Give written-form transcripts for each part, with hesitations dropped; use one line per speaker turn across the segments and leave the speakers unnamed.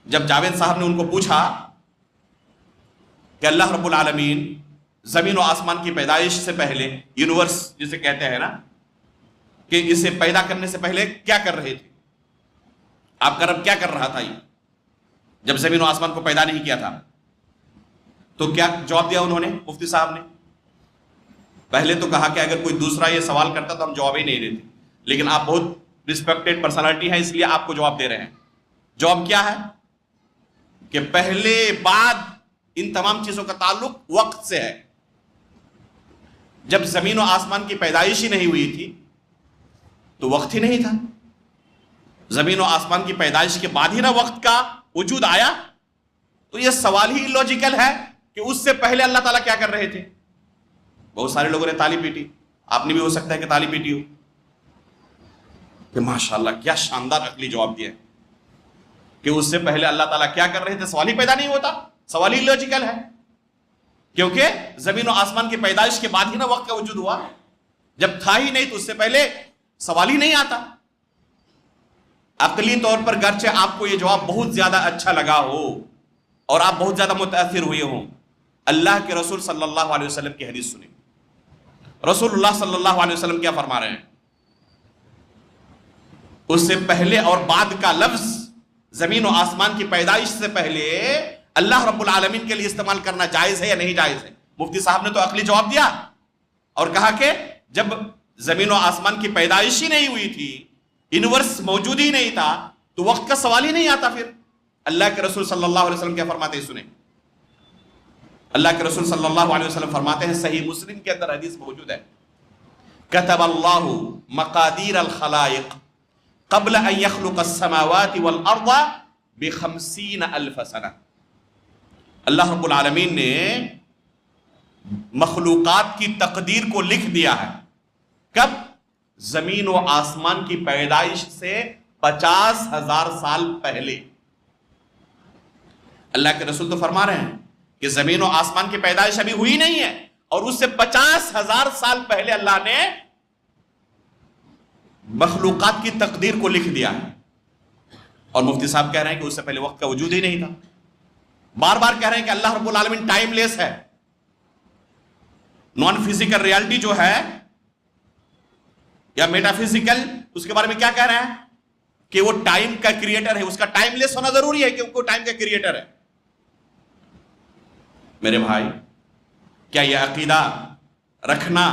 جب جاوید صاحب نے ان کو پوچھا کہ اللہ رب العالمین زمین و آسمان کی پیدائش سے پہلے، یونیورس جسے کہتے ہیں نا، کہ اسے پیدا کرنے سے پہلے کیا کر رہے تھے، آپ کا رب کیا کر رہا تھا یہ جب زمین و آسمان کو پیدا نہیں کیا تھا؟ تو کیا جواب دیا انہوں نے، مفتی صاحب نے؟ پہلے تو کہا کہ اگر کوئی دوسرا یہ سوال کرتا تو ہم جواب ہی نہیں دیتے، لیکن آپ بہت رسپیکٹڈ پرسنالٹی ہیں اس لیے آپ کو جواب دے رہے ہیں۔ جواب کیا ہے کہ پہلے بعد ان تمام چیزوں کا تعلق وقت سے ہے۔ جب زمین و آسمان کی پیدائش ہی نہیں ہوئی تھی تو وقت ہی نہیں تھا، زمین و آسمان کی پیدائش کے بعد ہی نہ وقت کا وجود آیا، تو یہ سوال ہی لاجیکل ہے کہ اس سے پہلے اللہ تعالیٰ کیا کر رہے تھے۔ بہت سارے لوگوں نے تالی پیٹی، آپ نے بھی ہو سکتا ہے کہ تالی پیٹی ہو کہ ماشاءاللہ کیا شاندار عقلی جواب دیا کہ اس سے پہلے اللہ تعالیٰ کیا کر رہے تھے، سوال ہی پیدا نہیں ہوتا، سوال ہی لاجیکل ہے، کیونکہ زمین و آسمان کی پیدائش کے بعد ہی نہ وقت کا وجود ہوا، جب تھا ہی نہیں تو اس سے پہلے سوال ہی نہیں آتا۔ عقلی طور پر گرچہ آپ کو یہ جواب بہت زیادہ اچھا لگا ہو اور آپ بہت زیادہ متاثر ہوئے ہوں، اللہ کے رسول صلی اللہ علیہ وسلم کی حدیث سنیں۔ رسول اللہ صلی اللہ علیہ وسلم کیا فرما رہے ہیں؟ اس سے پہلے اور بعد کا لفظ زمین و آسمان کی پیدائش سے پہلے اللہ رب العالمین کے لیے استعمال کرنا جائز ہے یا نہیں جائز ہے؟ مفتی صاحب نے تو عقلی جواب دیا اور کہا کہ جب زمین و آسمان کی پیدائش ہی نہیں ہوئی تھی، یونیورس موجود ہی نہیں تھا، تو وقت کا سوال ہی نہیں آتا۔ پھر اللہ کے رسول صلی اللہ علیہ وسلم کیا فرماتے ہیں سنیں۔ اللہ کے رسول صلی اللہ علیہ وسلم فرماتے ہیں، صحیح مسلم کے اندر حدیث موجود ہے، کتب اللہ مقادیر الخلائق قبل ان يخلق السماوات والارض ب50,000 سنہ۔ اللہ رب العالمین نے مخلوقات کی تقدیر کو لکھ دیا ہے، کب؟ زمین و آسمان کی پیدائش سے 50,000 سال پہلے۔ اللہ کے رسول تو فرما رہے ہیں کہ زمین و آسمان کی پیدائش ابھی ہوئی نہیں ہے، اور اس سے 50,000 سال پہلے اللہ نے مخلوقات کی تقدیر کو لکھ دیا ہے۔ اور مفتی صاحب کہہ رہے ہیں کہ اس سے پہلے وقت کا وجود ہی نہیں تھا۔ بار بار کہہ رہے ہیں کہ اللہ رب العالمین ٹائم لیس ہے۔ نان فزیکل ریالٹی جو ہے یا میٹا فزیکل، اس کے بارے میں کیا کہہ رہے ہیں کہ وہ ٹائم کا کریٹر ہے، اس کا ٹائم لیس ہونا ضروری ہے کیونکہ وہ ٹائم کا کریٹر ہے۔ میرے بھائی، کیا یہ عقیدہ رکھنا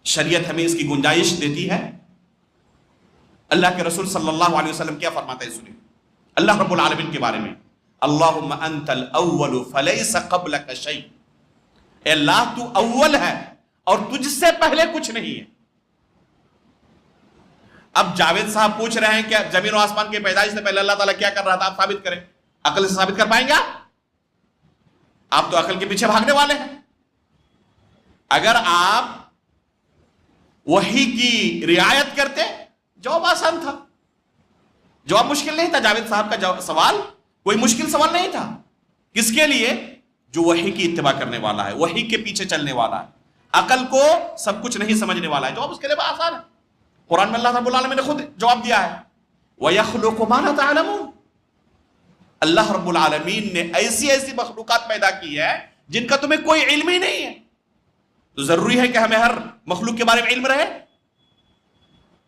شریعت ہمیں اس کی گنجائش دیتی ہے؟ اللہ کے رسول صلی اللہ علیہ وسلم کیا فرماتے ہیں سنیں، اللہ رب العالمین کے بارے میں، اللہم انت الاول فلیس قبلک شیء، اے اللہ تو اول ہے اور تجھ سے پہلے کچھ نہیں ہے۔ اب جاوید صاحب پوچھ رہے ہیں کہ زمین و آسمان کی پیدائش سے پہلے اللہ تعالیٰ کیا کر رہا تھا، آپ ثابت کریں۔ عقل سے ثابت کر پائیں گے آپ تو عقل کے پیچھے بھاگنے والے ہیں۔ اگر آپ وحی کی رعایت کرتے، جواب آسان تھا، جواب مشکل نہیں تھا۔ جاوید صاحب کا سوال کوئی مشکل سوال نہیں تھا۔ کس کے لیے؟ جو وحی کی اتباع کرنے والا ہے، وحی کے پیچھے چلنے والا ہے، عقل کو سب کچھ نہیں سمجھنے والا ہے۔ جواب اس کے لیے آسان ہے۔ قرآن میں اللہ رب العالمین نے خود جواب دیا ہے، وَيَخْلُقُ مَا لَا تَعْلَمُونَ۔ اللہ رب العالمین نے ایسی ایسی مخلوقات پیدا کی ہے جن کا تمہیں کوئی علم ہی نہیں ہے، تو ضروری ہے کہ ہمیں ہر مخلوق کے بارے میں علم رہے۔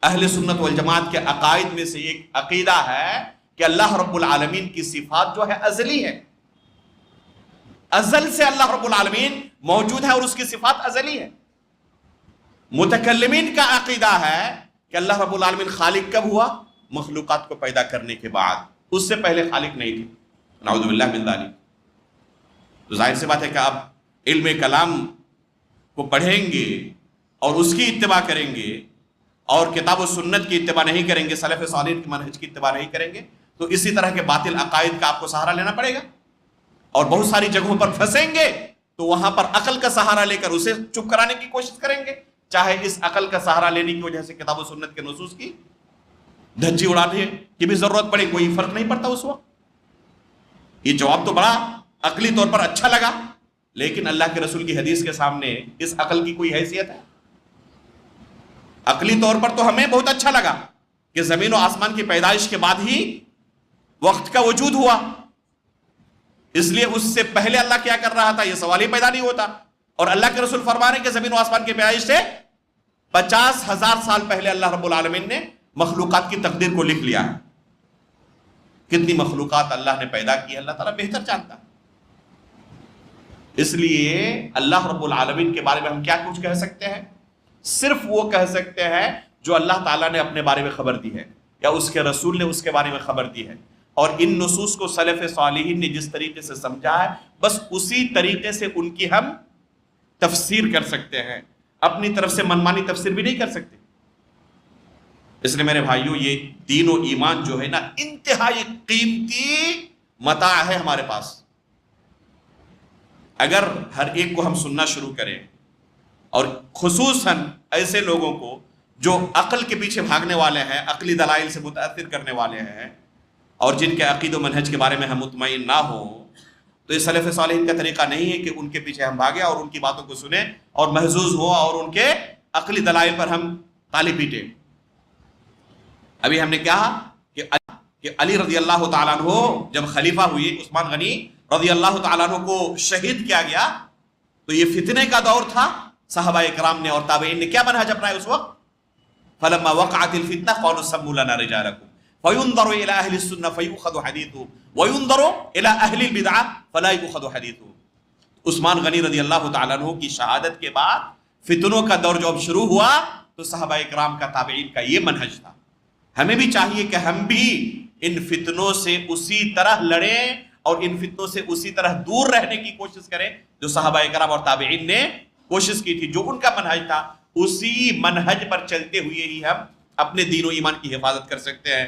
اہل سنت والجماعت کے عقائد میں سے ایک عقیدہ ہے کہ اللہ رب العالمین کی صفات جو ہے ازلی ہے، ازل سے اللہ رب العالمین موجود ہے اور اس کی صفات ازلی ہے۔ متکلمین کا عقیدہ ہے کہ اللہ رب العالمین خالق کب ہوا؟ مخلوقات کو پیدا کرنے کے بعد، اس سے پہلے خالق نہیں تھی۔ نعوذ باللہ من ذالک۔ تو ظاہر سی بات ہے کہ آپ علم کلام کو پڑھیں گے اور اس کی اتباع کریں گے اور کتاب و سنت کی اتباع نہیں کریں گے، سلف صالحین کی منہج کی اتباع نہیں کریں گے، تو اسی طرح کے باطل عقائد کا آپ کو سہارا لینا پڑے گا، اور بہت ساری جگہوں پر پھنسیں گے تو وہاں پر عقل کا سہارا لے کر اسے چپ کرانے کی کوشش کریں گے، چاہے اس عقل کا سہارا لینے کی وجہ سے کتاب و سنت کے نصوص کی دھجی اڑانے کی بھی ضرورت پڑے، کوئی فرق نہیں پڑتا اس وقت۔ یہ جواب تو بڑا عقلی طور پر اچھا لگا، لیکن اللہ کے رسول کی حدیث کے سامنے اس عقل کی کوئی حیثیت ہے؟ عقلی طور پر تو ہمیں بہت اچھا لگا کہ زمین و آسمان کی پیدائش کے بعد ہی وقت کا وجود ہوا، اس لیے اس سے پہلے اللہ کیا کر رہا تھا یہ سوال ہی پیدا نہیں ہوتا. اور اللہ کے رسول فرما رہے ہیں کہ زمین و آسمان کی پیدائش سے 50,000 سال پہلے اللہ رب العالمین نے مخلوقات کی تقدیر کو لکھ لیا ہے. کتنی مخلوقات اللہ نے پیدا کی ہے اللہ تعالیٰ بہتر جانتا. اس لیے اللہ رب العالمین کے بارے میں ہم کیا کچھ کہہ سکتے ہیں؟ صرف وہ کہہ سکتے ہیں جو اللہ تعالیٰ نے اپنے بارے میں خبر دی ہے یا اس کے رسول نے اس کے بارے میں خبر دی ہے. اور ان نصوص کو سلف صالحین نے جس طریقے سے سمجھا ہے بس اسی طریقے سے ان کی ہم تفسیر کر سکتے ہیں، اپنی طرف سے منمانی تفسیر بھی نہیں کر سکتے. اس لیے میرے بھائیوں یہ دین و ایمان جو ہے نا انتہائی قیمتی متاع ہے ہمارے پاس. اگر ہر ایک کو ہم سننا شروع کریں اور خصوصاً ایسے لوگوں کو جو عقل کے پیچھے بھاگنے والے ہیں، عقلی دلائل سے متاثر کرنے والے ہیں اور جن کے عقید و منہج کے بارے میں ہم مطمئن نہ ہوں، تو یہ سلف صالحین کا طریقہ نہیں ہے کہ ان کے پیچھے ہم بھاگیں اور ان کی باتوں کو سنیں اور محظوظ ہوں اور ان کے عقلی دلائل پر ہم تالی پیٹیں. ابھی ہم نے کہا کہ علی رضی اللہ تعالیٰ عنہ جب خلیفہ ہوئے، عثمان غنی رضی اللہ تعالیٰ عنہ کو شہید کیا گیا، تو یہ فتنے کا دور تھا. صحابہ کرام نے اور تابعین نے کیا منہج اپنایا اس وقت؟ فلما وقعت الفتنہ قالوا سموا لنا رجالکم فینظر الی اہل السنہ فیؤخذ حدیثہ وینظر الی اہل البدعہ فلا یؤخذ حدیثہ. عثمان غنی رضی اللہ تعالیٰ عنہ کی شہادت کے بعد فتنوں کا دور جو اب شروع ہوا تو صحابہ کرام کا تابعین کا یہ منہج تھا. ہمیں بھی چاہیے کہ ہم بھی ان فتنوں سے اسی طرح لڑیں اور ان فتنوں سے اسی طرح دور رہنے کی کوشش کریں جو صحابہ کرام اور تابعین نے کوشش کی تھی. جو ان کا منہج تھا اسی منہج پر چلتے ہوئے ہی ہم اپنے دین و ایمان کی حفاظت کر سکتے ہیں.